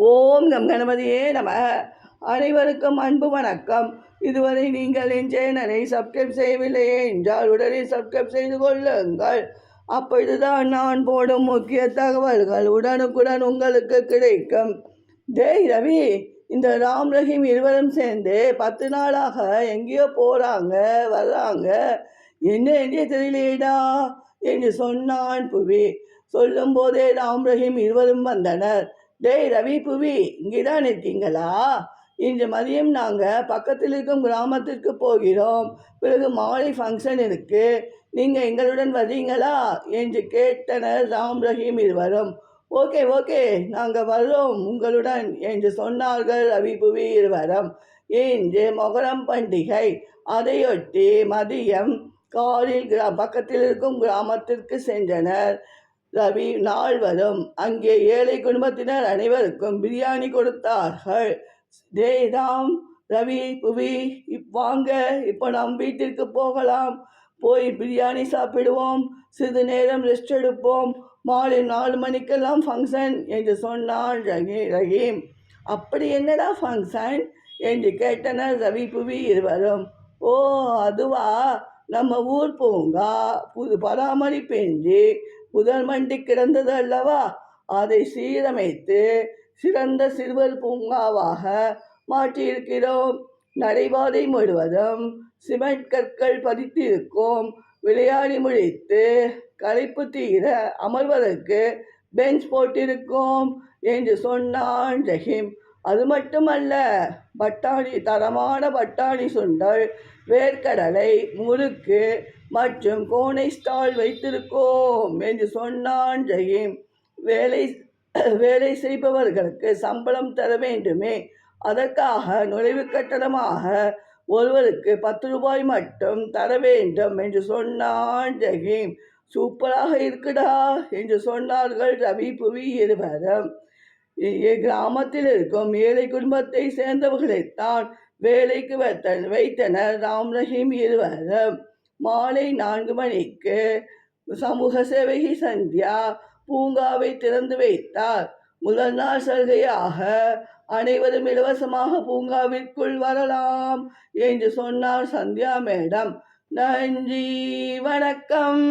ஓம் come கணபதியே நம. அனைவருக்கும் அன்பு வணக்கம். இதுவரை நீங்கள் என் சேனலை சப்ஸ்கிரைப் செய்யவில்லையே என்றால் உடனே சப்ஸ்கிரைப் செய்து கொள்ளுங்கள். அப்பொழுதுதான் நான் போடும் முக்கிய தகவல்கள் உடனுக்குடன் உங்களுக்கு கிடைக்கும். டேய் ரவி, இந்த ராம் ரஹீம் இருவரும் சேர்ந்து 10 நாளாக எங்கேயோ போகிறாங்க வர்றாங்க, என்ன என்றே தெரியலேடா என்று சொன்னான் புவி. சொல்லும் போதே ராம் ரஹீம் இருவரும் வந்தனர். டேய் ரவி, புவி இங்கேதான் இருக்கீங்களா? இன்று மதியம் நாங்கள் பக்கத்தில் இருக்கும் கிராமத்திற்கு போகிறோம். பிறகு மாலை ஃபங்க்ஷன் இருக்கு, நீங்கள் எங்களுடன் வர்றீங்களா என்று கேட்டனர் ராம் ரஹீம் இருவரும். ஓகே ஓகே, நாங்கள் வர்றோம் உங்களுடன் என்று சொன்னார்கள் ரவி புவி இருவரும். இன்று மொகரம் பண்டிகை, அதையொட்டி மதியம் காரில் பக்கத்தில் இருக்கும் கிராமத்திற்கு சென்றனர் ரவி நால்வரும். அங்கே ஏழை குடும்பத்தினர் அனைவருக்கும் பிரியாணி கொடுத்தார்கள். டேய் ராம், ரவி, புவி, வாங்க, இப்போ நாம் வீட்டிற்கு போகலாம். போய் பிரியாணி சாப்பிடுவோம், சிறிது நேரம் ரெஸ்ட் எடுப்போம், மாலை 4 மணிக்கெல்லாம் ஃபங்க்ஷன் என்று சொன்னான் ரஹீம். அப்படி என்னடா ஃபங்க்ஷன் என்று கேட்டனர் ரவி புவி இருவரும். ஓ அதுவா, நம்ம ஊர் பூங்கா புது பராமரிப்பின்றி புதர் மண்டி கிடந்தது அல்லவா, அதை சீரமைத்து சிறந்த சிறுவர் பூங்காவாக மாற்றியிருக்கிறோம். நடைபாதை முழுவதும் சிமெண்ட் கற்கள் பதித்திருக்கும். விளையாடி முடித்து களைப்பு தீர அமர்வதற்கு பெஞ்ச் போட்டிருக்கோம் என்று சொன்னான் ரஹீம். அது மட்டுமல்ல, பட்டாணி, தரமான பட்டாணி சுண்டல், வேர்க்கடலை, முறுக்கு மற்றும் கோனை ஸ்டால் வைத்திருக்கோம் என்று சொன்னான் ரஹீம். வேலை செய்பவர்களுக்கு சம்பளம் தர வேண்டுமே, அதற்காக நுழைவு கட்டணமாக ஒருவருக்கு 10 ரூபாய் மட்டும் தர வேண்டும் என்று சொன்னான் ரஹீம். சூப்பராக இருக்குடா என்று சொன்னார்கள் ரவி புவி இருவரும். கிராமத்தில் இருக்கும் ஏழை குடும்பத்தை சேர்ந்தவர்களைத்தான் வேலைக்கு வைத்தனர் ராம் ரஹீம் இருவரும். மாலை 4 மணிக்கு சமூக சேவகி சந்தியா பூங்காவை திறந்து வைத்தார். முதல் நாள் சலுகையாக அனைவரும் இலவசமாக பூங்காவிற்குள் வரலாம் என்று சொன்னார் சந்தியா மேடம். நன்றி, வணக்கம்.